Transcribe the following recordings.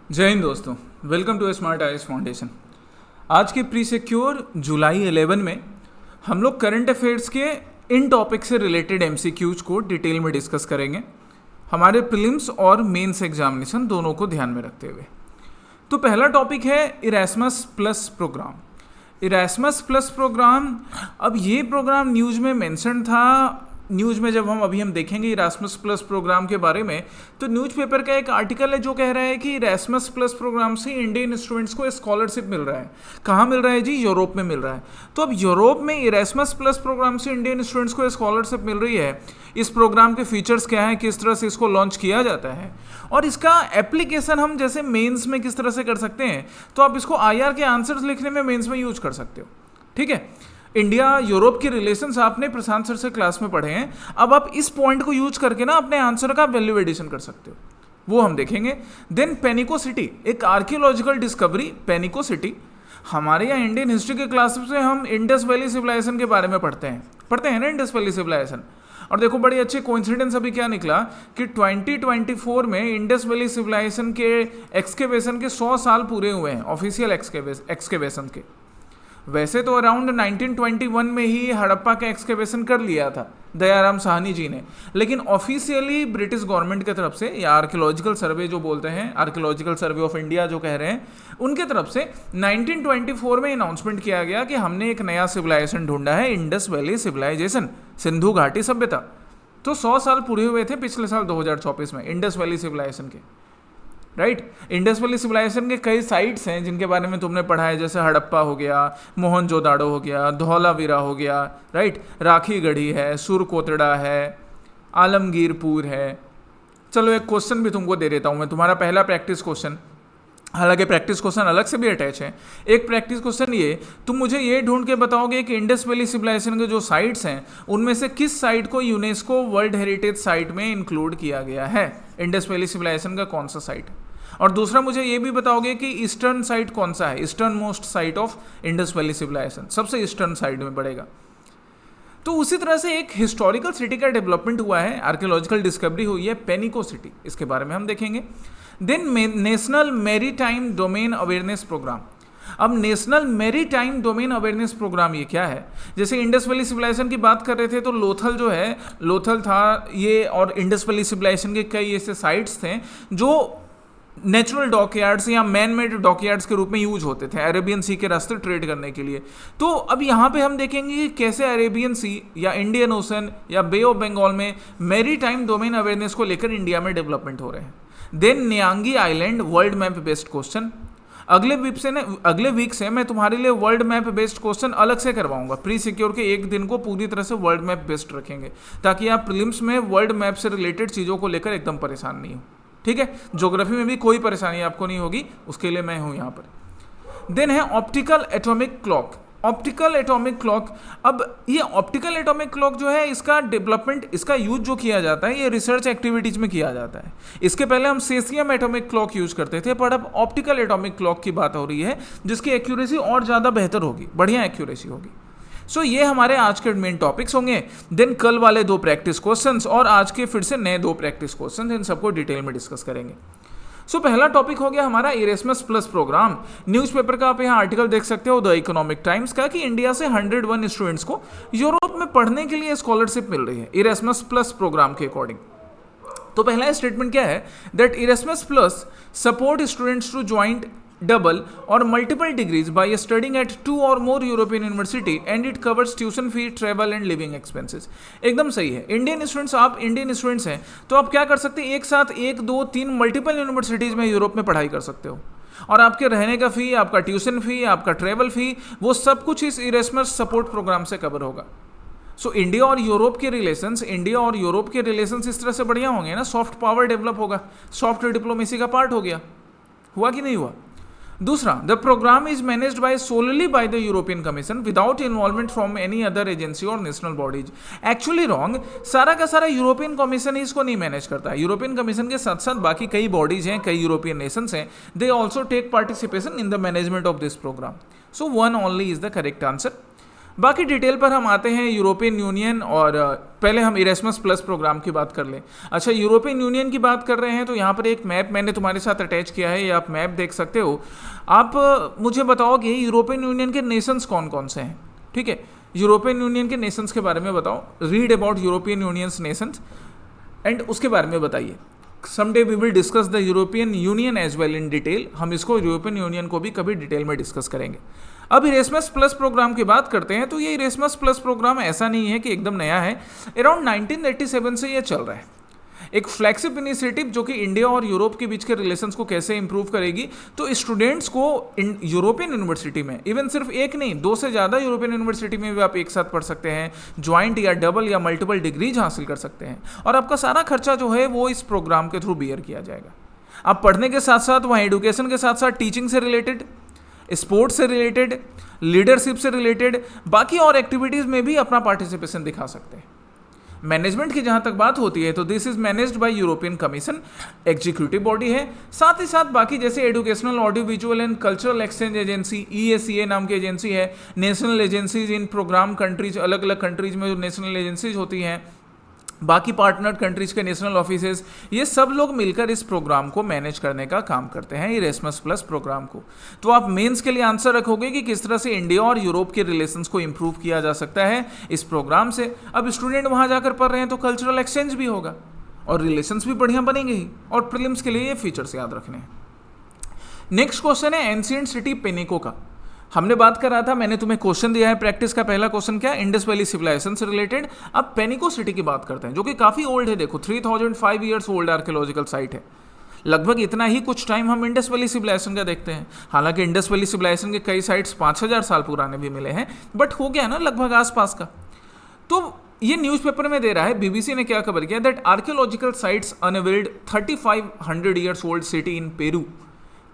जय हिंद दोस्तों, welcome to smart IAS foundation. आज के प्री सिक्योर जुलाई 11 में हम लोग करंट अफेयर्स के इन टॉपिक से रिलेटेड एमसीक्यूज को डिटेल में डिस्कस करेंगे, हमारे प्रीलिम्स और मेंस एग्जामिनेशन दोनों को ध्यान में रखते हुए। तो पहला टॉपिक है Erasmus plus programme. Erasmus plus programme, अब ये प्रोग्राम न्यूज़ में मेंशन था। न्यूज़ में जब हम देखेंगे इरास्मस प्लस प्रोग्राम के बारे में, तो न्यूज़पेपर का एक आर्टिकल है जो कह रहा है कि इरास्मस प्लस प्रोग्राम से इंडियन स्टूडेंट्स को स्कॉलरशिप मिल रहा है। कहाँ मिल रहा है जी? यूरोप में मिल रहा है। तो अब यूरोप में इरास्मस प्लस प्रोग्राम से इंडियन स्टूडेंट्स को स्कॉलरशिप मिल रही है। इस प्रोग्राम के फीचर्स क्या हैं, किस तरह से इसको लॉन्च किया जाता है और इसका एप्लीकेशन हम जैसे मेंस में किस तरह से कर सकते हैं। तो आप इसको आईआर के आंसर्स लिखने में मेंस में यूज कर सकते हो। ठीक है, इंडिया यूरोप के रिलेशंस आपने प्रशांत सर से क्लास में पढ़े हैं। अब आप इस पॉइंट को यूज करके ना अपने आंसर का वैल्यू एडिशन कर सकते हो, वो हम देखेंगे। देन पेनिको सिटी, एक आर्कियोलॉजिकल डिस्कवरी। पेनिको सिटी, हमारे यहाँ इंडियन हिस्ट्री के क्लास से हम इंडस वैली सिविलाइजेशन के बारे में पढ़ते हैं ना, इंडस वैली सिविलाइजेशन। और देखो बड़ी अच्छी कोइंसिडेंस अभी क्या निकला कि 2024 में इंडस वैली सिविलाइजेशन के एक्सकेवेशन के 100 साल पूरे हुए हैं, ऑफिशियल एक्सकेवेशन के। वैसे तो अराउंड 1921 में ही हड़प्पा का एक्सकेवेशन कर लिया था दयाराम साहनी जी ने, लेकिन ऑफिशियली ब्रिटिश गवर्नमेंट की तरफ से, या आर्कियोलॉजिकल सर्वे जो बोलते हैं, आर्कियोलॉजिकल सर्वे ऑफ इंडिया जो कह रहे हैं, उनके तरफ से 1924 में अनाउंसमेंट किया गया कि हमने एक नया सिविलाइजेशन ढूंढा है, इंडस वैली सिविलाइजेशन, सिंधु घाटी सभ्यता। तो 100 साल पूरे हुए थे पिछले साल 2024 में इंडस वैली सिविलाइजेशन के। राइट, इंडस वैली सिविलाइजेशन के कई साइट्स हैं जिनके बारे में तुमने पढ़ा है, जैसे हड़प्पा हो गया, मोहनजोदाड़ो हो गया, धौलावीरा हो गया, राइट, राखी गढ़ी है, सुरकोतड़ा है, आलमगीरपुर है। चलो एक क्वेश्चन भी तुमको दे देता हूँ मैं, तुम्हारा पहला प्रैक्टिस क्वेश्चन, हालांकि प्रैक्टिस क्वेश्चन अलग से भी अटैच है। एक प्रैक्टिस क्वेश्चन ये, तुम मुझे ये ढूंढ के बताओगे कि इंडस वैली सिविलाइजेशन के जो साइट्स हैं उनमें से किस साइट को यूनेस्को वर्ल्ड हेरिटेज साइट में इंक्लूड किया गया है। इंडस वैली सिविलाइजेशन का कौन सा साइट? और दूसरा मुझे ये भी बताओगे कि ईस्टर्न साइट कौन सा है, eastern most site of Indus valley civilisation, सबसे ईस्टर्न साइड में पड़ेगा। तो उसी तरह से एक हिस्टोरिकल सिटी का डेवलपमेंट हुआ है, आर्कियोलॉजिकल डिस्कवरी हुई है, पेनिको सिटी, इसके बारे में हम देखेंगे। Then national maritime domain awareness programme. अब national maritime domain awareness programme ये क्या है? जैसे इंडस वैली सिविलाइजेशन की बात कर रहे थे तो लोथल जो है, लोथल था ये, और इंडस वैली सिविलाइजेशन के कई ऐसे साइट्स थे जो नेचुरल डॉकयार्ड्स या मैन मेड डॉकयार्ड्स के रूप में यूज होते थे अरेबियन सी के रास्ते ट्रेड करने के लिए। तो अब यहाँ पे हम देखेंगे कि कैसे अरेबियन सी या इंडियन ओशन या बे ऑफ बंगाल में मैरी टाइम डोमेन अवेयरनेस को लेकर इंडिया में डेवलपमेंट हो रहे हैं। Then Nyangai island world map based question. अगले वीक से मैं तुम्हारे लिए वर्ल्ड मैप बेस्ड क्वेश्चन अलग से करवाऊंगा। प्री सिक्योर के एक दिन को पूरी तरह से वर्ल्ड मैप बेस्ड रखेंगे ताकि आप प्रीलिम्स में वर्ल्ड मैप से रिलेटेड चीज़ों को लेकर एकदम परेशान नहीं हो। ठीक है, ज्योग्राफी में भी कोई परेशानी आपको नहीं होगी, उसके लिए मैं हूं यहाँ पर। देन है optical atomic clock. Optical atomic clock, अब ये ऑप्टिकल एटॉमिक क्लॉक जो है, इसका डेवलपमेंट, इसका यूज जो किया जाता है ये रिसर्च एक्टिविटीज में किया जाता है। इसके पहले हम सेसियम एटॉमिक क्लॉक यूज करते थे, पर अब ऑप्टिकल एटॉमिक क्लॉक की बात हो रही है जिसकी एक्यूरेसी और ज़्यादा बेहतर होगी, बढ़िया एक्यूरेसी होगी। सो ये हमारे आज के मेन टॉपिक्स होंगे। देन कल वाले 2 प्रैक्टिस क्वेश्चंस और आज के फिर से नए 2 प्रैक्टिस क्वेश्चंस, इन सबको डिटेल में डिस्कस करेंगे। सो पहला टॉपिक हो गया हमारा इरास्मस प्लस प्रोग्राम। न्यूज़पेपर का आप यहाँ आर्टिकल देख सकते हो, द इकोनॉमिक टाइम्स का, कि इंडिया से 101 स्टूडेंट्स को यूरोप में पढ़ने के लिए स्कॉलरशिप मिल रही है इरास्मस प्लस प्रोग्राम के अकॉर्डिंग। तो पहला स्टेटमेंट क्या है, that Erasmus plus support students to join double और multiple degrees by studying at 2 और more European university and it covers tuition fee, travel and living expenses. एकदम सही है। इंडियन स्टूडेंट्स, आप इंडियन स्टूडेंट्स हैं तो आप क्या कर सकते हैं, एक साथ 1, 2, 3 मल्टीपल यूनिवर्सिटीज़ में यूरोप में पढ़ाई कर सकते हो, और आपके रहने का फ़ी, आपका ट्यूशन फ़ी, आपका ट्रेवल फ़ी, वो सब कुछ इस इरास्मस सपोर्ट प्रोग्राम से कवर होगा। सो इंडिया और यूरोप के रिलेशंस इस तरह से बढ़िया होंगे ना, सॉफ्ट पावर डेवलप होगा, सॉफ्ट डिप्लोमेसी का पार्ट हो गया। हुआ कि नहीं हुआ? दूसरा, the programme is managed by solely by the European Commission without involvement from any other agency और नेशनल बॉडीज। एक्चुअली रॉन्ग, सारा का सारा यूरोपियन कमीशन ही इसको नहीं मैनेज करता है। यूरोपियन कमीशन के साथ साथ बाकी कई बॉडीज हैं, कई यूरोपियन नेशंस हैं, they also take participation in the management of this programme. So 1 only is the correct answer. बाकी डिटेल पर हम आते हैं यूरोपियन यूनियन, और पहले हम इरेस्मस प्लस प्रोग्राम की बात कर लें। अच्छा, यूरोपियन यूनियन की बात कर रहे हैं तो यहाँ पर एक मैप मैंने तुम्हारे साथ अटैच किया है, ये आप मैप देख सकते हो। आप मुझे बताओगे यूरोपियन यूनियन के नेशंस कौन कौन से हैं, ठीक है। यूरोपियन यूनियन के नेशंस के बारे में बताओ, read about European unions nations and उसके बारे में बताइए। Someday we will discuss the European Union as well in detail, हम इसको यूरोपियन यूनियन को भी कभी डिटेल में डिस्कस करेंगे। अब इरेस्मस प्लस प्रोग्राम की बात करते हैं तो ये इरेस्मस प्लस प्रोग्राम ऐसा नहीं है कि एकदम नया है, अराउंड 1987 से ये चल रहा है। एक फ्लैगशिप इनिशिएटिव जो कि इंडिया और यूरोप के बीच के रिलेशंस को कैसे इंप्रूव करेगी, तो स्टूडेंट्स को यूरोपियन यूनिवर्सिटी में, इवन सिर्फ एक नहीं 2 से ज़्यादा यूरोपियन यूनिवर्सिटी में भी आप एक साथ पढ़ सकते हैं, ज्वाइंट या डबल या मल्टीपल डिग्रीज हासिल कर सकते हैं, और आपका सारा खर्चा जो है वो इस प्रोग्राम के थ्रू बियर किया जाएगा। आप पढ़ने के साथ साथ वहाँ एडुकेशन के साथ साथ टीचिंग से रिलेटेड, स्पोर्ट्स से रिलेटेड, लीडरशिप से रिलेटेड बाकी और एक्टिविटीज़ में भी अपना पार्टिसिपेशन दिखा सकते हैं। मैनेजमेंट की जहाँ तक बात होती है तो this is managed by European Commission, executive body है। साथ ही साथ बाकी जैसे educational, audio visual and cultural exchange agency, EACA नाम की एजेंसी है, national agencies in programme countries, अलग अलग कंट्रीज में जो नेशनल एजेंसीज होती हैं, बाकी पार्टनर कंट्रीज के नेशनल ऑफिसेज, ये सब लोग मिलकर इस प्रोग्राम को मैनेज करने का काम करते हैं, इरेस्मस प्लस प्रोग्राम को। तो आप मेंस के लिए आंसर रखोगे कि किस तरह से इंडिया और यूरोप के रिलेशंस को इंप्रूव किया जा सकता है इस प्रोग्राम से। अब स्टूडेंट वहाँ जाकर पढ़ रहे हैं तो कल्चरल एक्सचेंज भी होगा और रिलेशंस भी बढ़िया बनेंगे ही, और प्रीलिम्स के लिए ये फीचर्स याद रखने हैं। नेक्स्ट क्वेश्चन है एंशिएंट सिटी पेनिको का। हमने बात कर रहा था, मैंने तुम्हें क्वेश्चन दिया है प्रैक्टिस का, पहला क्वेश्चन क्या, इंडस वैली सिविलाइजेशन से रिलेटेड। अब पेनिको सिटी की बात करते हैं जो कि काफ़ी ओल्ड है, देखो 3005 ईयर्स ओल्ड आर्कियोलॉजिकल साइट है। लगभग इतना ही कुछ टाइम हम इंडस वैली सिविलाइजेशन का देखते हैं। हालांकि इंडस वैली सिविलाइजेशन के कई साइट्स 5000 साल पुराने भी मिले हैं, बट हो गया ना लगभग आसपास का। तो ये न्यूज़पेपर में दे रहा है, BBC ने क्या खबर किया, that archaeological sites unveiled 3500 years old city in Peru.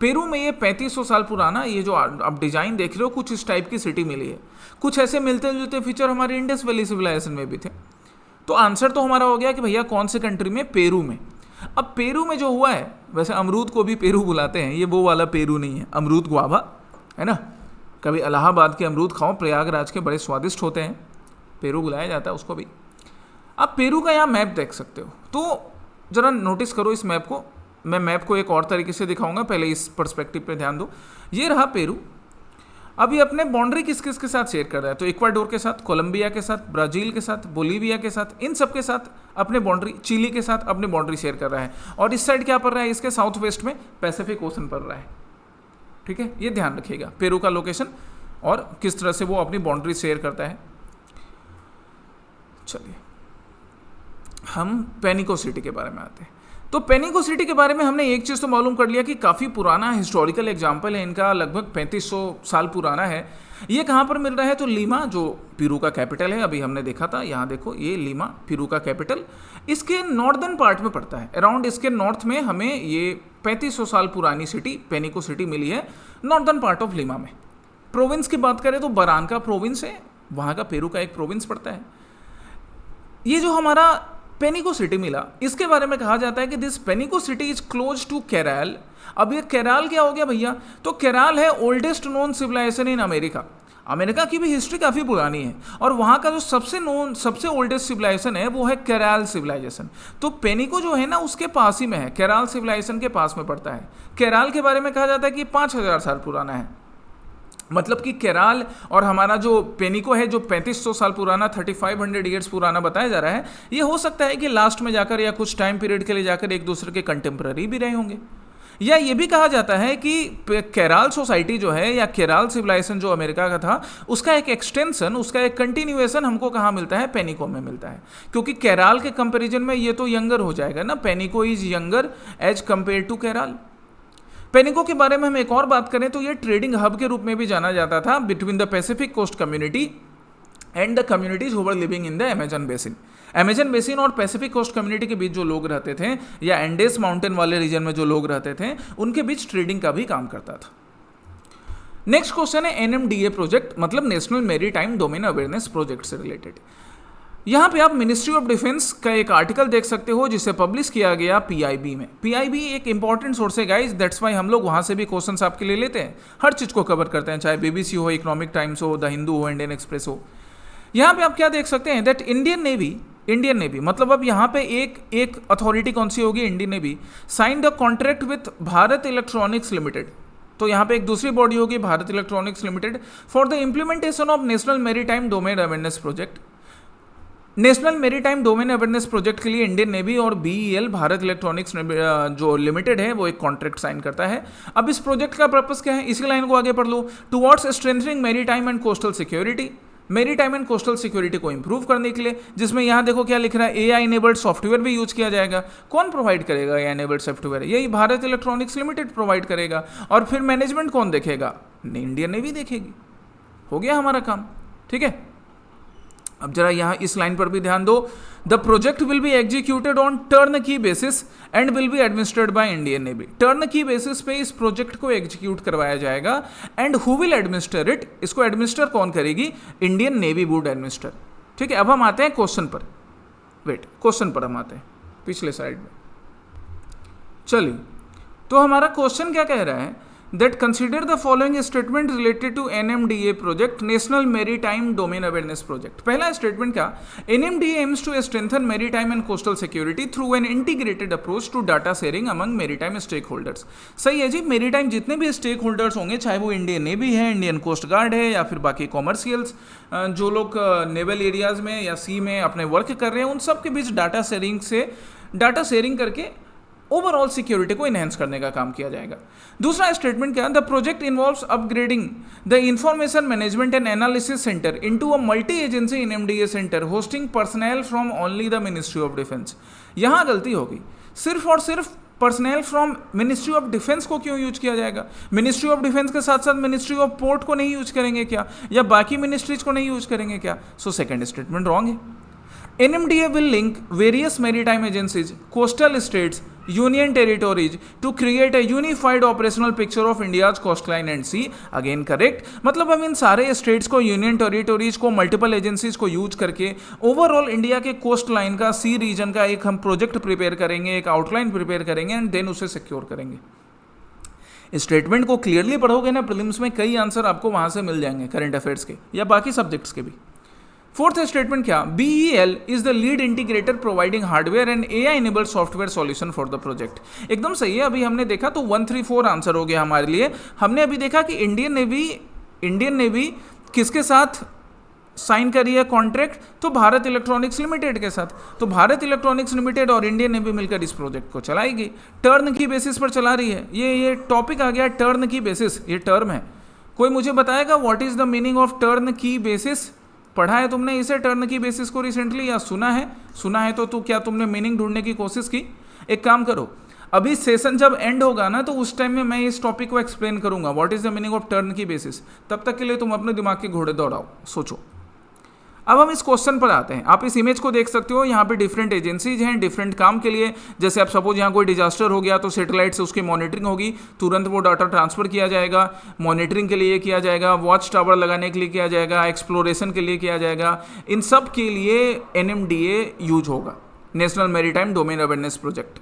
Peru में ये 3500 साल पुराना, ये जो आप डिजाइन देख रहे हो, कुछ इस टाइप की सिटी मिली है। कुछ ऐसे मिलते जुलते फीचर हमारे इंडस वैली सिविलाइजेशन में भी थे। तो आंसर तो हमारा हो गया कि भैया कौन से कंट्री में, पेरू में। अब पेरू में जो हुआ है, वैसे अमरूद को भी पेरू बुलाते हैं, ये वो वाला पेरू नहीं है, अमरूद गुआवा है ना। कभी इलाहाबाद के अमरूद खाओ, प्रयागराज के बड़े स्वादिष्ट होते हैं, पेरू बुलाया जाता है उसको भी। आप पेरू का यहाँ मैप देख सकते हो, तो ज़रा नोटिस करो इस मैप को। मैं मैप को एक और तरीके से दिखाऊंगा, पहले इस पर्सपेक्टिव पे ध्यान दो। ये रहा पेरू। अब ये अपने बाउंड्री किस किस के साथ शेयर कर रहा है, तो इक्वाडोर के साथ, कोलंबिया के साथ, ब्राज़ील के साथ, बोलीविया के साथ, इन सब के साथ अपने बाउंड्री, चिली के साथ अपने बाउंड्री शेयर कर रहा है। और इस साइड क्या पड़ रहा है, इसके साउथ वेस्ट में पैसिफिक ओशन पड़ रहा है। ठीक है, ये ध्यान रखिएगा पेरू का लोकेशन और किस तरह से वो अपनी बाउंड्री शेयर करता है। चलिए हम पेनिको सिटी के बारे में आते हैं। तो पेनिको सिटी के बारे में हमने एक चीज़ तो मालूम कर लिया कि काफ़ी पुराना हिस्टोरिकल एग्जाम्पल है इनका, लगभग 3500 साल पुराना है। ये कहाँ पर मिल रहा है, तो लीमा, जो पेरू का कैपिटल है, अभी हमने देखा था, यहाँ देखो ये लीमा पेरू का कैपिटल, इसके नॉर्दर्न पार्ट में पड़ता है। अराउंड इसके नॉर्थ में हमें ये 3500 साल पुरानी सिटी पेनिको सिटी मिली है, नॉर्दर्न पार्ट ऑफ लीमा में। प्रोविंस की बात करें तो बरान का प्रोविंस है, वहाँ का पेरू का एक प्रोविंस पड़ता है। ये जो हमारा पेनिको सिटी मिला, इसके बारे में कहा जाता है कि दिस पेनिको city is close to Kerala. अब ये केरल क्या हो गया भैया, तो केरल है oldest known civilisation in America. America की भी हिस्ट्री काफ़ी पुरानी है और वहाँ का जो सबसे ओल्डेस्ट सिविलाइजेशन है वो है केरल सिविलाइजेशन। तो पेनिको जो है ना उसके पास ही में है, केरल सिविलाइजेशन के पास में पड़ता है। केरल के बारे में कहा जाता है कि 5000 साल पुराना है। मतलब कि केरल और हमारा जो पेनिको है जो 3500 साल पुराना, 3500 ईयर्स पुराना बताया जा रहा है, ये हो सकता है कि लास्ट में जाकर या कुछ टाइम पीरियड के लिए जाकर एक दूसरे के कंटेम्प्रेरी भी रहे होंगे। या ये भी कहा जाता है कि केरल सोसाइटी जो है या केरल सिविलाइजेशन जो अमेरिका का था, उसका एक एक्सटेंशन, उसका एक कंटिन्यूएशन हमको कहाँ मिलता है, पेनिको में मिलता है। क्योंकि केरल के कंपेरिजन में ये तो यंगर हो जाएगा ना, पेनिको is younger age compare to Kerala. पेनिको के बारे में हम एक और बात करें तो ये ट्रेडिंग हब के रूप में भी जाना जाता था between the Pacific coast community and the communities who were living in the Amazon basin. Amazon basin और पैसिफिक कोस्ट कम्युनिटी के बीच जो लोग रहते थे या एंडेस माउंटेन वाले रीजन में जो लोग रहते थे, उनके बीच ट्रेडिंग का भी काम करता था। नेक्स्ट क्वेश्चन है NMDA प्रोजेक्ट, मतलब national maritime domain awareness project से रिलेटेड। यहाँ पे आप मिनिस्ट्री ऑफ डिफेंस का एक आर्टिकल देख सकते हो जिसे पब्लिश किया गया पीआईबी में। पीआईबी एक इंपॉर्टेंट सोर्स है गाइस, दैट्स वाई हम लोग वहाँ से भी क्वेश्चंस आपके लिए लेते हैं, हर चीज़ को कवर करते हैं, चाहे बीबीसी हो, इकोनॉमिक टाइम्स हो, द हिंदू हो, इंडियन एक्सप्रेस हो। यहाँ पे आप क्या देख सकते हैं दैट इंडियन नेवी मतलब अब यहाँ पे एक अथॉरिटी कौन सी होगी, Indian Navy sign the contract with Bharat electronics Limited. तो यहाँ पे एक दूसरी बॉडी होगी Bharat electronics Limited for the implementation of National maritime domain awareness Project. National maritime domain awareness Project के लिए इंडियन नेवी और बीईएल भारत इलेक्ट्रॉनिक्स जो लिमिटेड है वो एक कॉन्ट्रैक्ट साइन करता है। अब इस प्रोजेक्ट का पर्पस क्या है, इसी लाइन को आगे पढ़ लो। Towards strengthening maritime and coastal security, maritime and coastal security को इंप्रूव करने के लिए, जिसमें यहाँ देखो क्या लिख रहा है, एआई इनेबल्ड सॉफ्टवेयर भी यूज किया जाएगा। कौन प्रोवाइड करेगा एआई इनेबल्ड सॉफ्टवेयर, यही भारत इलेक्ट्रॉनिक्स लिमिटेड प्रोवाइड करेगा। और फिर मैनेजमेंट कौन देखेगा, इंडियन नेवी देखेगी। हो गया हमारा काम, ठीक है। अब जरा यहाँ इस लाइन पर भी ध्यान दो, the project will be executed on turn key basis and will be administered by Indian navy. Turn key basis पे इस प्रोजेक्ट को एग्जीक्यूट करवाया जाएगा and who will administer it, इसको एडमिनिस्टर कौन करेगी, इंडियन नेवी वुड एडमिनिस्टर। ठीक है, अब हम आते हैं क्वेश्चन पर, क्वेश्चन पर हम आते हैं पिछले साइड में। चलिए, तो हमारा क्वेश्चन क्या कह रहा है that consider the following statement related to NMDA project, National Maritime Domain Awareness Project। पहला स्टेटमेंट क्या, NMDA aims to strengthen maritime and coastal security through an integrated approach to data sharing among maritime stakeholders। सही है जी, maritime जितने भी stake holders होंगे, चाहे वो Indian navy है, इंडियन कोस्ट गार्ड है, या फिर बाकी कॉमर्शियल्स जो लोग नेवल एरियाज में या सी में अपने वर्क कर रहे हैं, उन सब के बीच डाटा शेयरिंग करके ओवरऑल सिक्योरिटी को इनहेंस करने का काम किया जाएगा। दूसरा स्टेटमेंट क्या, the project involves upgrading the information management and analysis centre into a multi agency NMDA centre hosting personal from only the ministry of defence. यहाँ गलती होगी, सिर्फ और सिर्फ personal from ministry of defence को क्यों यूज किया जाएगा, मिनिस्ट्री ऑफ डिफेंस के साथ साथ मिनिस्ट्री ऑफ पोर्ट को नहीं यूज करेंगे क्या, या बाकी मिनिस्ट्रीज को नहीं यूज करेंगे क्या। सो सेकंड स्टेटमेंट रॉन्ग है। NMDA will link various maritime agencies, coastal states, union territories to create a unified operational picture of India's coastline and sea। Again correct, मतलब हम इन सारे स्टेट्स को, यूनियन टेरिटोरीज को, multiple agencies को use करके overall India के coast line का, सी reason का एक हम प्रोजेक्ट प्रिपेयर करेंगे, एक आउटलाइन प्रिपेयर करेंगे एंड देन उसे सिक्योर करेंगे। स्टेटमेंट को क्लियरली पढ़ोगे ना, प्रीलिम्स में कई आंसर आपको वहां से मिल जाएंगे, करंट अफेयर्स के या बाकी सब्जेक्ट्स के भी। फोर्थ स्टेटमेंट क्या, BEL is the lead integrator providing hardware and AI enabled software solution for the project. एकदम सही है, अभी हमने देखा तो 1, 3, 4 आंसर हो गया हमारे लिए। हमने अभी देखा कि इंडियन नेवी किसके साथ साइन करी है कॉन्ट्रैक्ट, तो भारत इलेक्ट्रॉनिक्स लिमिटेड के साथ। तो भारत इलेक्ट्रॉनिक्स लिमिटेड और इंडियन नेवी मिलकर इस प्रोजेक्ट को चलाएगी, टर्न की बेसिस पर चला रही है। ये टॉपिक आ गया टर्न की बेसिस, ये टर्म है। कोई मुझे बताएगा what is the meaning of turn key basis? पढ़ा है तुमने इसे टर्न की बेसिस को रिसेंटली, या सुना है तो क्या तुमने मीनिंग ढूंढने की कोशिश की? एक काम करो, अभी सेशन जब एंड होगा ना, तो उस टाइम में मैं इस टॉपिक को एक्सप्लेन करूंगा, what is the meaning of turn key basis. तब तक के लिए तुम अपने दिमाग के घोड़े दौड़ाओ, सोचो। अब हम इस क्वेश्चन पर आते हैं। आप इस इमेज को देख सकते हो, यहाँ पे डिफरेंट एजेंसीज हैं डिफरेंट काम के लिए। जैसे आप सपोज यहाँ कोई डिजास्टर हो गया तो सैटेलाइट से उसकी मॉनिटरिंग होगी, तुरंत वो डाटा ट्रांसफर किया जाएगा, मॉनिटरिंग के लिए किया जाएगा, वॉच टावर लगाने के लिए किया जाएगा, एक्सप्लोरेशन के लिए किया जाएगा। इन सब के लिए NMDA यूज होगा, national maritime domain awareness project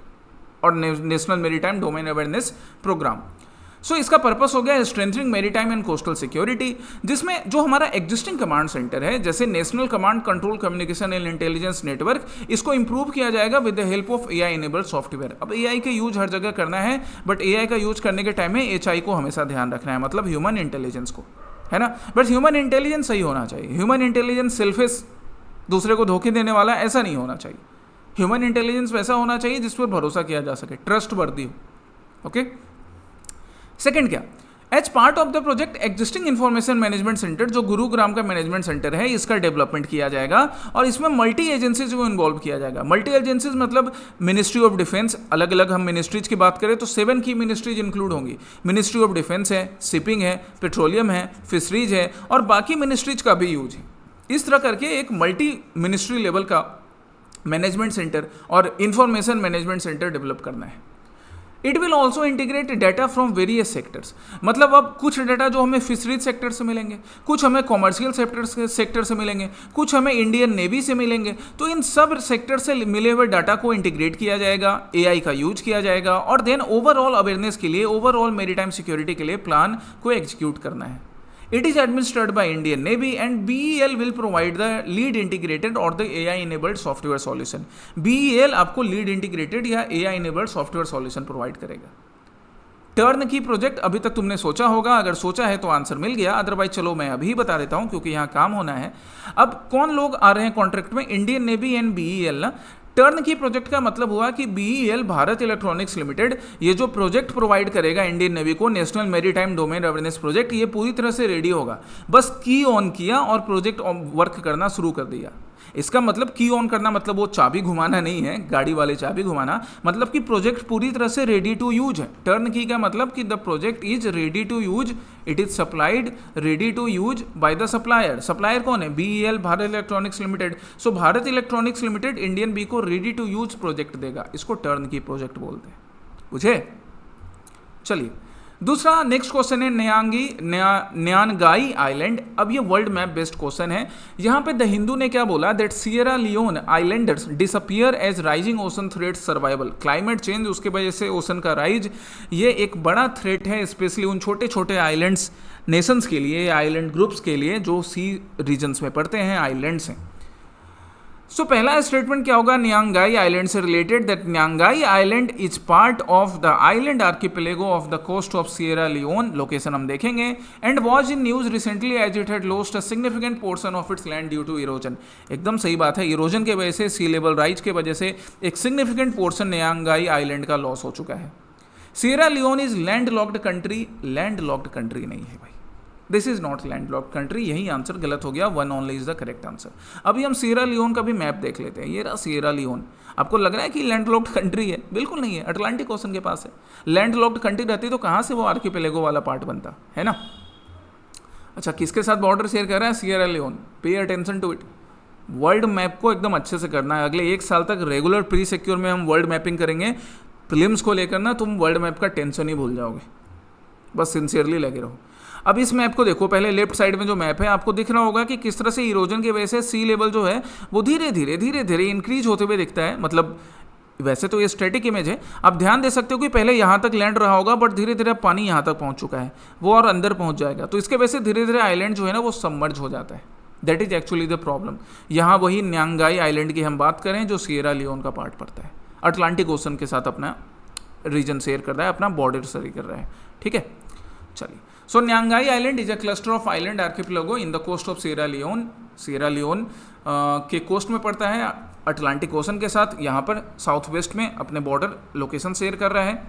और national maritime domain awareness programme. So इसका पर्पस हो गया strengthening maritime and coastal security, जिसमें जो हमारा एग्जिस्टिंग कमांड सेंटर है, जैसे national command control communication and intelligence network, इसको इंप्रूव किया जाएगा with the help of AI enabled software. अब AI का यूज हर जगह करना है, बट AI का यूज करने के टाइम में HI को हमेशा ध्यान रखना है, मतलब ह्यूमन इंटेलिजेंस को, है ना। बट ह्यूमन इंटेलिजेंस सही होना चाहिए। ह्यूमन इंटेलिजेंस सेल्फिश, दूसरे को धोखे देने वाला, ऐसा नहीं होना चाहिए। ह्यूमन इंटेलिजेंस वैसा होना चाहिए जिस पर भरोसा किया जा सके, ट्रस्ट वर्दी हो। ओके, सेकंड क्या, as part of the project existing information management centre, जो गुरुग्राम का मैनेजमेंट सेंटर है, इसका डेवलपमेंट किया जाएगा और इसमें मल्टी एजेंसीज को इन्वॉल्व किया जाएगा। मल्टी एजेंसीज मतलब मिनिस्ट्री ऑफ डिफेंस, अलग अलग हम मिनिस्ट्रीज की बात करें तो 7 की मिनिस्ट्रीज इंक्लूड होंगी। मिनिस्ट्री ऑफ डिफेंस है, शिपिंग है, पेट्रोलियम है, फिशरीज है और बाकी मिनिस्ट्रीज का भी यूज है। इस तरह करके एक मल्टी मिनिस्ट्री लेवल का मैनेजमेंट सेंटर और इंफॉर्मेशन मैनेजमेंट सेंटर डेवलप करना है। It will also integrate data from various sectors, मतलब अब कुछ डाटा जो हमें फिशरीज सेक्टर से मिलेंगे, कुछ हमें कॉमर्शियल सेक्टर से मिलेंगे, कुछ हमें इंडियन नेवी से मिलेंगे, तो इन सब सेक्टर से मिले हुए डाटा को इंटीग्रेट किया जाएगा, एआई का यूज किया जाएगा और देन ओवरऑल अवेयरनेस के लिए, ओवरऑल मैरीटाइम सिक्योरिटी के लिए प्लान को एग्जीक्यूट करना है. It is administered by Indian Navy and BEL will provide the lead integrated or the AI enabled software solution. BEL आपको lead integrated या AI enabled software solution provide करेगा. Turn की project अभी तक तुमने सोचा होगा, अगर सोचा है तो आंसर मिल गया, अदरवाइज चलो मैं अभी बता देता हूं क्योंकि यहाँ काम होना है. अब कौन लोग आ रहे हैं कॉन्ट्रैक्ट में? इंडियन नेवी एंड BEL ना. टर्न की प्रोजेक्ट का मतलब हुआ कि BEL भारत इलेक्ट्रॉनिक्स लिमिटेड ये जो प्रोजेक्ट प्रोवाइड करेगा इंडियन नेवी को, national maritime domain awareness project, ये पूरी तरह से रेडी होगा. बस की ऑन किया और प्रोजेक्ट वर्क करना शुरू कर दिया. इसका मतलब की ऑन करना मतलब वो चाबी घुमाना नहीं है, गाड़ी वाले चाबी घुमाना, मतलब कि प्रोजेक्ट पूरी तरह से रेडी टू यूज है. टर्न की का मतलब कि the project is ready to use, it is supplied ready to use by the supplier. Supplier कौन है? BEL Bharat electronics limited. So Bharat electronics limited Indian बी को रेडी टू यूज प्रोजेक्ट देगा. इसको टर्न की प्रोजेक्ट बोलते हैं. बुझे? चलिए दूसरा नेक्स्ट क्वेश्चन है न्यानगाई आइलैंड. अब ये वर्ल्ड मैप बेस्ड क्वेश्चन है. यहाँ पे द हिंदू ने क्या बोला? That Sierra Leone islanders disappear as rising ocean threat survival. Climate change, उसके वजह से ओशन का राइज, ये एक बड़ा थ्रेट है स्पेशली उन छोटे छोटे आइलैंड्स नेशंस के लिए, आइलैंड ग्रुप्स के लिए जो सी रीजन्स में पड़ते हैं, आइलैंड्स हैं. सो पहला स्टेटमेंट क्या होगा न्यांगाई आइलैंड से related? That Nyangai island is part of the island archipelago off the coast of Sierra Leone. Location हम देखेंगे. And was in news recently as it had lost a significant portion of its land due to erosion. एकदम सही बात है, erosion के वजह से, सी level rise के वजह से एक सिग्निफिकेंट पोर्शन न्यांगाई आइलैंड का लॉस हो चुका है. Sierra Leone is land locked country. Land locked country नहीं है भाई, this is not land locked country. यही आंसर गलत हो गया. One only is the correct answer. अभी हम सियरा लियोन का भी मैप देख लेते हैं. ये रहा सियरा लियोन. आपको लग रहा है कि लैंड लॉक्ड कंट्री है? बिल्कुल नहीं है, अटलांटिक ओशन के पास है. लैंड लॉक्ड कंट्री रहती तो कहाँ से वो आर्किपेलेगो वाला पार्ट बनता है ना. अच्छा, किसके साथ बॉर्डर शेयर कर रहा है Sierra Leone? Pay attention to it. World map को एकदम अच्छे से करना है. अगले 1 साल तक रेगुलर प्री सिक्योर में हम वर्ल्ड मैपिंग करेंगे. प्रीलिम्स को लेकर ना तुम वर्ल्ड मैप का टेंशन ही भूल जाओगे. बस सिंसियरली लगे रहो. अब इस मैप को देखो, पहले लेफ्ट साइड में जो मैप है आपको दिख रहा होगा कि किस तरह से इरोजन की वजह से सी लेवल जो है वो धीरे धीरे इंक्रीज होते हुए दिखता है. मतलब वैसे तो ये स्टैटिक इमेज है. आप ध्यान दे सकते हो कि पहले यहाँ तक लैंड रहा होगा बट धीरे धीरे पानी यहाँ तक पहुँच चुका है, वो और अंदर पहुँच जाएगा. तो इसके वजह से धीरे धीरे आइलैंड जो है ना वो सबमर्ज हो जाता है. That is actually the problem. यहाँ वही न्यांगाई आइलैंड की हम बात करें जो सियरा लियोन का पार्ट पड़ता है. अटलांटिक ओशन के साथ अपना रीजन शेयर कर रहा है, अपना बॉर्डर शेयर कर रहा है. ठीक है, चलिए. So Nyangai island is a cluster of island archipelago in the coast of Sierra Leone. Sierra Leone के कोस्ट में पड़ता है अटलांटिक ओशन के साथ. यहाँ पर साउथ वेस्ट में अपने बॉर्डर लोकेशन शेयर कर रहा है.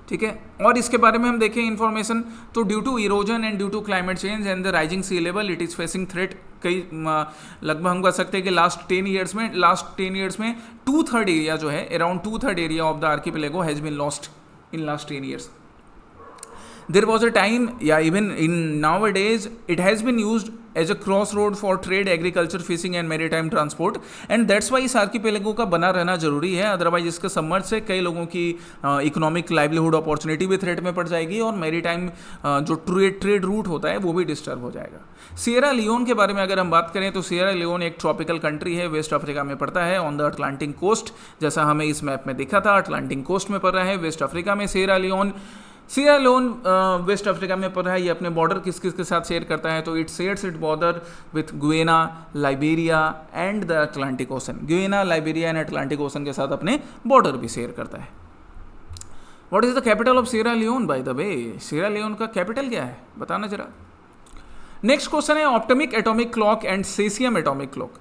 ठीक है, और इसके बारे में हम देखें इन्फॉर्मेशन तो due to erosion and due to climate change and the rising sea level it is facing threat. कई लगभग हम कह सकते हैं कि लास्ट 10 ईयर्स में 2/3 एरिया जो है, around 2/3 area of the archipelago has been lost in last 10 years. There was a time, yeah, even in nowadays, it has been used as a crossroad for trade, agriculture, fishing and maritime transport. And that's why इस archipelago का बना रहना जरूरी है. Otherwise इसके submerge से कई लोगों की इकोनॉमिक लाइवलीहुड अपॉर्चुनिटी भी थ्रेट में पड़ जाएगी और मैरीटाइम जो ट्रेड रूट होता है वो भी डिस्टर्ब हो जाएगा. सियरा लियोन के बारे में अगर हम बात करें तो सियरा लियोन एक ट्रॉपिकल कंट्री है, वेस्ट अफ्रीका में पड़ता है, ऑन द अटलांटिक कोस्ट. जैसा हमें इस मैप में दिखा था, अटलांटिक कोस्ट में पड़ रहा है, वेस्ट अफ्रीका में सियरा लियोन. वेस्ट अफ्रीका में पड़ रहा है. ये अपने बॉर्डर किस किस के साथ शेयर करता है? तो it shares it border with Guinea, Liberia and the Atlantic ocean. Guinea, Liberia and Atlantic ocean के साथ अपने बॉर्डर भी शेयर करता है. What is the capital of Sierra Leone? By the way, Sierra Leone का कैपिटल क्या है बताना जरा. नेक्स्ट क्वेश्चन है optical atomic clock and caesium atomic clock.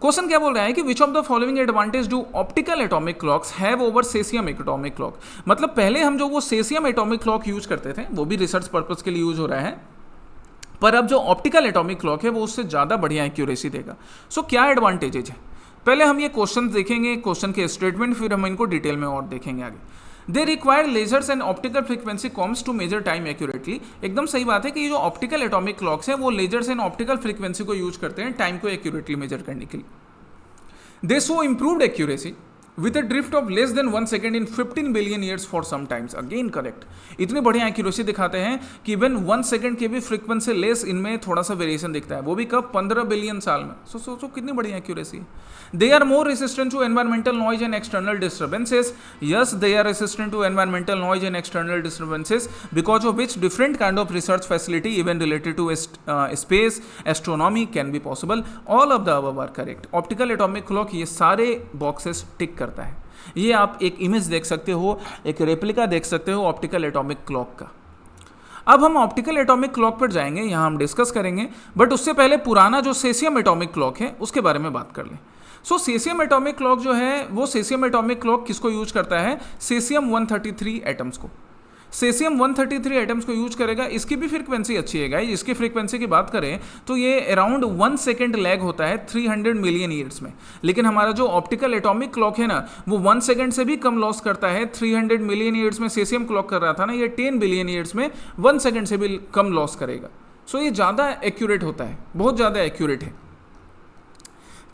Question क्या बोल रहा है कि which of the following advantage do optical atomic clocks have over caesium atomic clock. मतलब पहले हम जो वो सेसियम एटॉमिक क्लॉक यूज करते थे वो भी रिसर्च पर्पस के लिए यूज हो रहा है, पर अब जो ऑप्टिकल एटॉमिक क्लॉक है वो उससे ज़्यादा बढ़िया एक्यूरेसी देगा. सो क्या एडवांटेजेज है? पहले हम ये क्वेश्चन देखेंगे, क्वेश्चन के स्टेटमेंट, फिर हम इनको डिटेल में और देखेंगे आगे. They require lasers and optical frequency combs to measure time accurately. एकदम सही बात है कि ये जो ऑप्टिकल एटॉमिक क्लॉक्स हैं वो लेजर्स एंड ऑप्टिकल फ्रीक्वेंसी को यूज करते हैं टाइम को एक्यूरेटली मेजर करने के लिए. They show improved accuracy. With a drift of less than 1 second in 15 billion years for some times, again correct. इतनी बढ़िया एक्यूरेसी दिखाते हैं कि इवन 1 सेकेंड के भी फ्रीक्वेंसी लेस इनमें थोड़ा सा वेरिएशन दिखता है, वो भी कब, 15 बिलियन साल में। सोचो कितनी बढ़िया एक्यूरेसी है। They are more resistant to environmental noise and external disturbances, yes they are resistant to environmental noise and external disturbances, because of which different kind of research facility even related to space astronomy can be possible. All of the above are correct. Optical atomic clock ये सारे boxes टिक करता है। ये आप एक image देख सकते हो, एक रेप्लिका देख सकते हो ऑप्टिकल एटॉमिक क्लॉक का। अब हम ऑप्टिकल एटॉमिक क्लॉक पर जाएंगे, यहाँ हम डिस्कस करेंगे, बट उससे पहले पुराना जो सेसियम एटॉमिक क्लॉक है उसके बारे में बात कर लें। सो सेसियम एटॉमिक क्लॉक जो है वो सेसियम एटॉमिक क्लॉक किसको यूज करता है, सेसियम 133 एटम्स को। सेसियम 133 एटम्स को यूज करेगा। इसकी भी फ्रीक्वेंसी अच्छी है गाइस। इसकी फ्रीक्वेंसी की बात करें तो ये अराउंड 1 सेकेंड लैग होता है 300 मिलियन ईयर्स में, लेकिन हमारा जो ऑप्टिकल एटॉमिक क्लॉक है ना वो 1 सेकेंड से भी कम लॉस करता है। 300 मिलियन ईयर्स में सेसियम क्लॉक कर रहा था ना, ये 10 बिलियन ईयर्स में 1 सेकेंड से भी कम लॉस करेगा। सो ये ज़्यादा एक्यूरेट होता है, बहुत ज़्यादा एक्यूरेट है।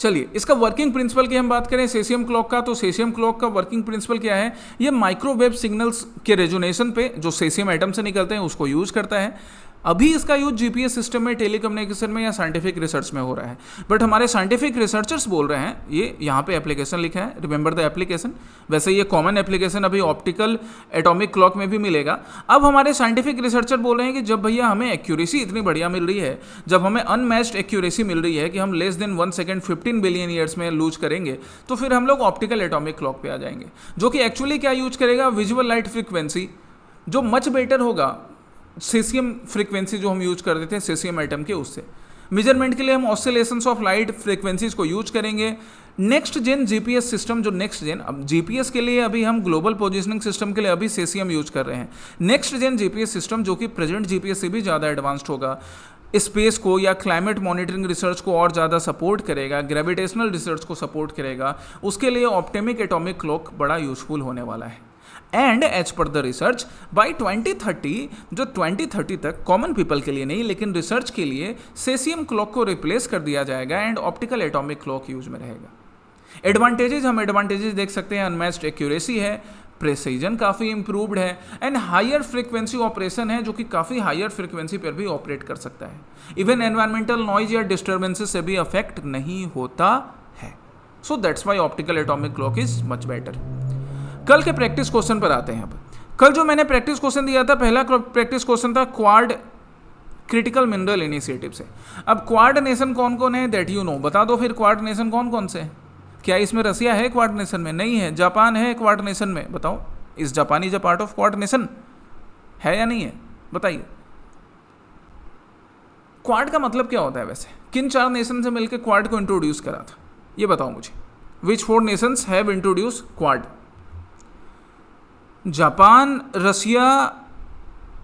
चलिए इसका वर्किंग प्रिंसिपल की हम बात करें सेसियम क्लॉक का, तो सेसियम क्लॉक का वर्किंग प्रिंसिपल क्या है, ये माइक्रोवेव सिग्नल्स के रेजोनेशन पे जो सेसियम एटम से निकलते हैं उसको यूज करता है। अभी इसका यूज जीपीएस सिस्टम में, टेलीकम्युनिकेशन में या साइंटिफिक रिसर्च में हो रहा है, बट हमारे साइंटिफिक रिसर्चर्स बोल रहे हैं, ये यहाँ पे एप्लीकेशन लिखा है, रिमेंबर द एप्लीकेशन। वैसे ये कॉमन एप्लीकेशन अभी ऑप्टिकल एटॉमिक क्लॉक में भी मिलेगा। अब हमारे साइंटिफिक रिसर्चर बोल रहे हैं कि जब भैया हमें एक्यूरेसी इतनी बढ़िया मिल रही है, जब हमें अनमैच्ड एक्यूरेसी मिल रही है कि हम less than 1 second 15 billion years में लूज करेंगे, तो फिर हम लोग ऑप्टिकल एटॉमिक क्लॉक पे आ जाएंगे, जो कि एक्चुअली क्या यूज करेगा, विजुअल लाइट फ्रीक्वेंसी, जो मच बेटर होगा सेसियम फ्रीक्वेंसी जो हम यूज करते थे सेसियम एटम के, उससे मेजरमेंट के लिए हम ऑसिलेशंस ऑफ लाइट फ्रीक्वेंसीज को यूज करेंगे। नेक्स्ट जेन जीपीएस सिस्टम, जो नेक्स्ट जेन, अब जीपीएस के लिए अभी हम ग्लोबल पोजिशनिंग सिस्टम के लिए अभी सेसियम यूज कर रहे हैं। नेक्स्ट जेन जीपीएस सिस्टम जो कि प्रेजेंट जीपीएस से भी ज़्यादा एडवांस्ड होगा, स्पेस को या क्लाइमेट मॉनिटरिंग रिसर्च को और ज़्यादा सपोर्ट करेगा, ग्रेविटेशनल रिसर्च को सपोर्ट करेगा, उसके लिए ऑप्टिमिक एटॉमिक क्लॉक बड़ा यूजफुल होने वाला है। And as per the research by 2030, जो 2030 तक कॉमन पीपल के लिए नहीं लेकिन रिसर्च के लिए सेसियम क्लॉक को रिप्लेस कर दिया जाएगा and optical atomic clock use में रहेगा। एडवांटेजेस, हम एडवांटेजेस देख सकते हैं, अनमैच्ड एक्यूरेसी है, प्रेसिजन काफ़ी इंप्रूव्ड है, एंड हायर फ्रीक्वेंसी ऑपरेशन है, जो कि काफ़ी हायर फ्रीक्वेंसी पर भी ऑपरेट कर सकता है। इवन एनवायरमेंटल नॉइज या डिस्टर्बेंसेस से भी अफेक्ट नहीं होता है। So that's why optical atomic clock is much better. कल के प्रैक्टिस क्वेश्चन पर आते हैं। अब कल जो मैंने प्रैक्टिस क्वेश्चन दिया था, पहला प्रैक्टिस क्वेश्चन था क्वाड क्रिटिकल मिनरल इनिशिएटिव से। अब क्वाड नेशन कौन कौन है दैट यू नो, बता दो फिर क्वाड नेशन कौन कौन से हैं। क्या इसमें रसिया है क्वाड नेशन में? नहीं है। जापान है क्वाड नेशन में? बताओ, इस Japan is a part of Quad nation, है या नहीं है, बताइए। क्वाड का मतलब क्या होता है वैसे? किन 4 नेशन से मिलकर क्वाड को इंट्रोड्यूस करा था, ये बताओ मुझे। Which 4 nations have introduce Quad? Japan, Russia.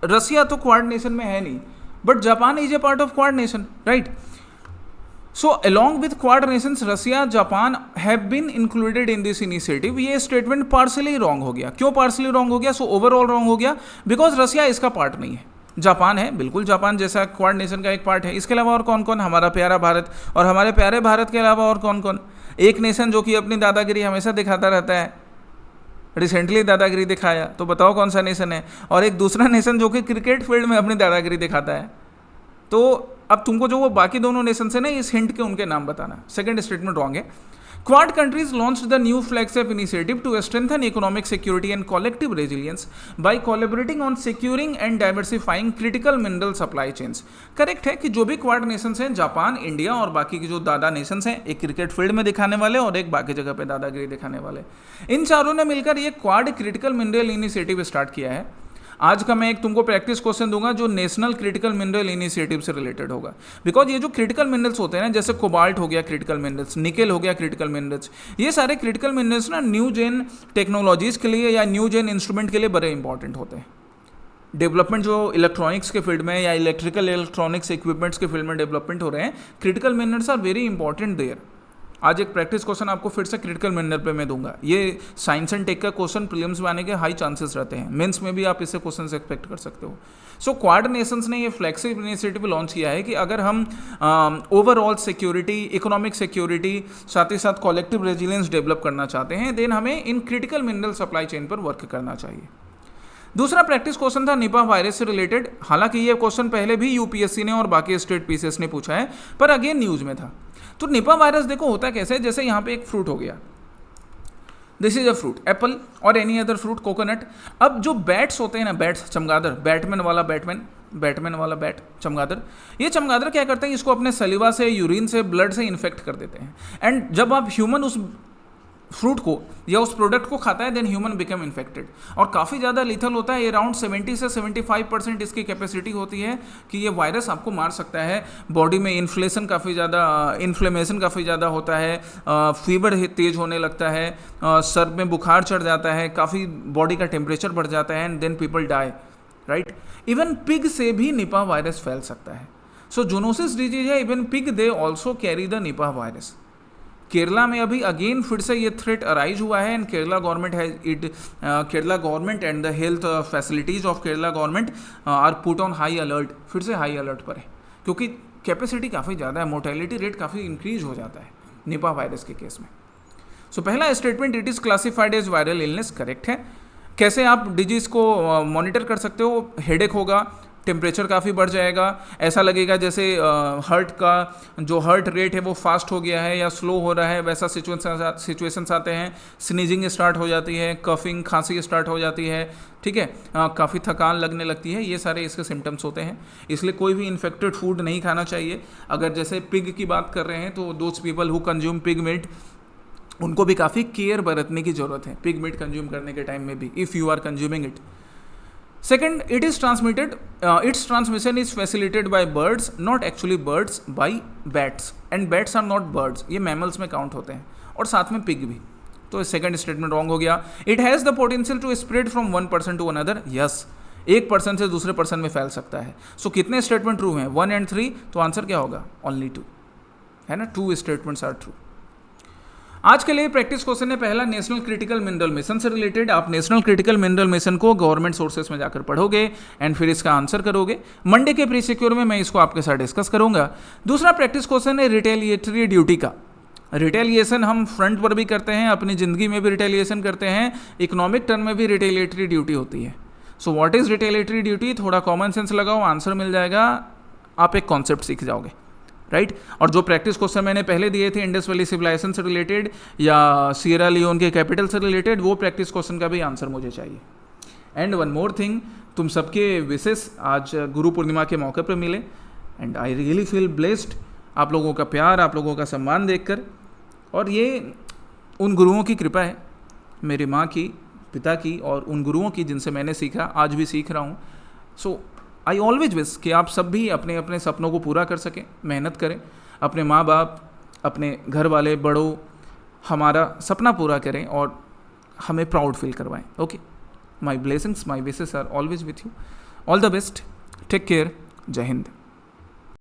Russia तो क्वाड नेशन में है नहीं, but Japan is a part of Quad nation, right? So along with Quad nations, Russia, Japan have been included in this initiative. ये statement partially wrong हो गया। क्यों partially wrong हो गया? सो ओवरऑल रॉन्ग हो गया बिकॉज रसिया इसका part नहीं है। जापान है, बिल्कुल जापान जैसा क्वाड नेशन का एक पार्ट है। इसके अलावा और कौन कौन? हमारा प्यारा भारत, और हमारे प्यारे भारत के अलावा और कौन कौन? एक नेशन जो कि अपनी दादागिरी हमेशा दिखाता रहता है, रिसेंटली दादागिरी दिखाया, तो बताओ कौन सा नेशन है? और एक दूसरा नेशन जो कि क्रिकेट फील्ड में अपनी दादागिरी दिखाता है। तो अब तुमको जो वो बाकी दोनों नेशन से ना, इस हिंट के उनके नाम बताना। सेकंड स्टेटमेंट रॉन्ग है। Quad countries launched the new flagship initiative to strengthen economic security and collective resilience by collaborating on securing and diversifying critical mineral supply chains. Correct है कि जो भी क्वाड नेशंस हैं, जापान, इंडिया और बाकी की जो दादा नेशंस हैं, एक क्रिकेट फील्ड में दिखाने वाले और एक बाकी जगह पे दादागिरी दिखाने वाले, इन चारों ने मिलकर ये quad critical mineral initiative start किया है। आज का मैं एक तुमको प्रैक्टिस क्वेश्चन दूंगा जो नेशनल क्रिटिकल मिनरल इनिशिएटिव से रिलेटेड होगा। बिकॉज ये जो क्रिटिकल मिनरल्स होते हैं ना, जैसे कोबाल्ट हो गया क्रिटिकल मिनरल्स, निकेल हो गया क्रिटिकल मिनरल्स, ये सारे क्रिटिकल मिनरल्स ना न्यू जेन टेक्नोलॉजीज के लिए या न्यू जेन इंस्ट्रूमेंट के लिए बड़े इंपॉर्टेंट होते हैं। डेवलपमेंट जो इलेक्ट्रॉनिक्स के फील्ड में या इलेक्ट्रिकल इलेक्ट्रॉनिक्स इक्विपमेंट्स के फील्ड में डेवलपमेंट हो रहे हैं, critical minerals are very important there. आज एक प्रैक्टिस क्वेश्चन आपको फिर से क्रिटिकल मिनरल पे मैं दूंगा। ये साइंस एंड टेक का क्वेश्चन प्रीलिम्स में आने के हाई चांसेस रहते हैं, मेंस में भी आप इससे क्वेश्चन एक्सपेक्ट कर सकते हो। सो क्वाड नेशंस ने ये फ्लैगशिप इनिशिएटिव लॉन्च किया है कि अगर हम ओवरऑल सिक्योरिटी, इकोनॉमिक सिक्योरिटी, साथ ही साथ कलेक्टिव रेजिलियंस डेवलप करना चाहते हैं, देन हमें in critical mineral supply chain पर वर्क करना चाहिए। दूसरा प्रैक्टिस क्वेश्चन था निपा वायरस से रिलेटेड। हालांकि ये क्वेश्चन पहले भी यूपीएससी ने और बाकी स्टेट पीसीएस ने पूछा है, पर अगेन न्यूज में था। तो निपा वायरस देखो होता कैसे, जैसे यहाँ पे एक फ्रूट हो गया, this is a fruit, Apple और एनी अदर फ्रूट, कोकोनट। अब जो बैट्स होते हैं ना, बैट्स, चमगादड़, बैटमैन वाला बैट, चमगादड़, ये चमगादड़ क्या करते हैं, इसको अपने सलीवा से, यूरिन से, ब्लड से इन्फेक्ट कर देते हैं। एंड जब आप ह्यूमन उस फ्रूट को या उस प्रोडक्ट को खाता है, देन ह्यूमन बिकम इन्फेक्टेड, और काफ़ी ज़्यादा लीथल होता है। अराउंड 70 से 75% इसकी कैपेसिटी होती है कि ये वायरस आपको मार सकता है। बॉडी में इन्फ्लेमेशन काफ़ी ज़्यादा होता है, फीवर तेज होने लगता है, सर में बुखार चढ़ जाता है, काफ़ी बॉडी का टेम्परेचर बढ़ जाता है, and then people die, right. Even pig से भी निपा वायरस फैल सकता है। सो जूनोसिस डिजीज है, even pig they also carry the Nipah virus. Kerala में अभी अगेन फिर से ये थ्रेट अराइज हुआ है, and Kerala government and the health facilities of Kerala government are put on high alert, फिर से हाई अलर्ट पर है, क्योंकि कैपेसिटी काफ़ी ज़्यादा है, मोर्टेलिटी रेट काफ़ी इंक्रीज हो जाता है निपा वायरस के केस में। सो पहला statement, it is classified as viral illness, correct है। कैसे आप डिजीज़ को मॉनिटर कर सकते हो, हेडेक होगा, टेम्परेचर काफ़ी बढ़ जाएगा, ऐसा लगेगा जैसे हार्ट का जो हार्ट रेट है वो फास्ट हो गया है या स्लो हो रहा है, वैसा सिचुएशंस आते हैं। स्नीजिंग स्टार्ट हो जाती है, कफिंग, खांसी स्टार्ट हो जाती है, ठीक है, काफ़ी थकान लगने लगती है, ये सारे इसके सिम्टम्स होते हैं। इसलिए कोई भी इन्फेक्टेड फूड नहीं खाना चाहिए। अगर जैसे पिग की बात कर रहे हैं, तो those people who consume pig meet, उनको भी काफ़ी केयर बरतने की ज़रूरत है पिग मीट कंज्यूम करने के टाइम में भी, if you are consuming it. Second, its transmission is facilitated by birds, not actually birds, by bats. And bats are not birds. ये mammals में count होते हैं, और साथ में pig भी। तो सेकंड स्टेटमेंट रॉन्ग हो गया। It has the potential to spread from one person to another. Yes, एक पर्सन से दूसरे पर्सन में फैल सकता है। सो कितने स्टेटमेंट ट्रू हैं, 1 and 3, तो आंसर क्या होगा, ओनली 2, है ना, 2 स्टेटमेंट्स आर ट्रू। आज के लिए प्रैक्टिस क्वेश्चन है पहला, नेशनल क्रिटिकल मिनरल मिशन से रिलेटेड। आप नेशनल क्रिटिकल मिनरल मिशन को गवर्नमेंट सोर्सेस में जाकर पढ़ोगे एंड फिर इसका आंसर करोगे। मंडे के प्री सिक्योर में मैं इसको आपके साथ डिस्कस करूंगा। दूसरा प्रैक्टिस क्वेश्चन है रिटेलिएटरी ड्यूटी का। रिटेलिएशन हम फ्रंट पर भी करते हैं, अपनी ज़िंदगी में भी रिटेलिएशन करते हैं, इकोनॉमिक टर्म में भी रिटेलिएटरी ड्यूटी होती है। So what is retaliatory duty, थोड़ा कॉमन सेंस लगाओ, आंसर मिल जाएगा, आप एक कॉन्सेप्ट सीख जाओगे, राइट। और जो प्रैक्टिस क्वेश्चन मैंने पहले दिए थे इंडस वैली सिविलाइजेशन से रिलेटेड या सियरा लियोन के कैपिटल से रिलेटेड, वो प्रैक्टिस क्वेश्चन का भी आंसर मुझे चाहिए। एंड वन मोर थिंग, तुम सबके विशेष आज गुरु पूर्णिमा के मौके पर मिले, and I really feel blessed, आप लोगों का प्यार, आप लोगों का सम्मान देखकर। और ये उन गुरुओं की कृपा है, मेरी माँ की, पिता की, और उन गुरुओं की जिनसे मैंने सीखा, आज भी सीख रहा हूँ। सो आई ऑलवेज विश कि आप सब भी अपने अपने सपनों को पूरा कर सकें, मेहनत करें, अपने माँ बाप, अपने घर वाले, बड़ों, हमारा सपना पूरा करें और हमें प्राउड फील करवाएं। Okay, my blessings, my wishes are always with you. All the best, take care, जय हिंद।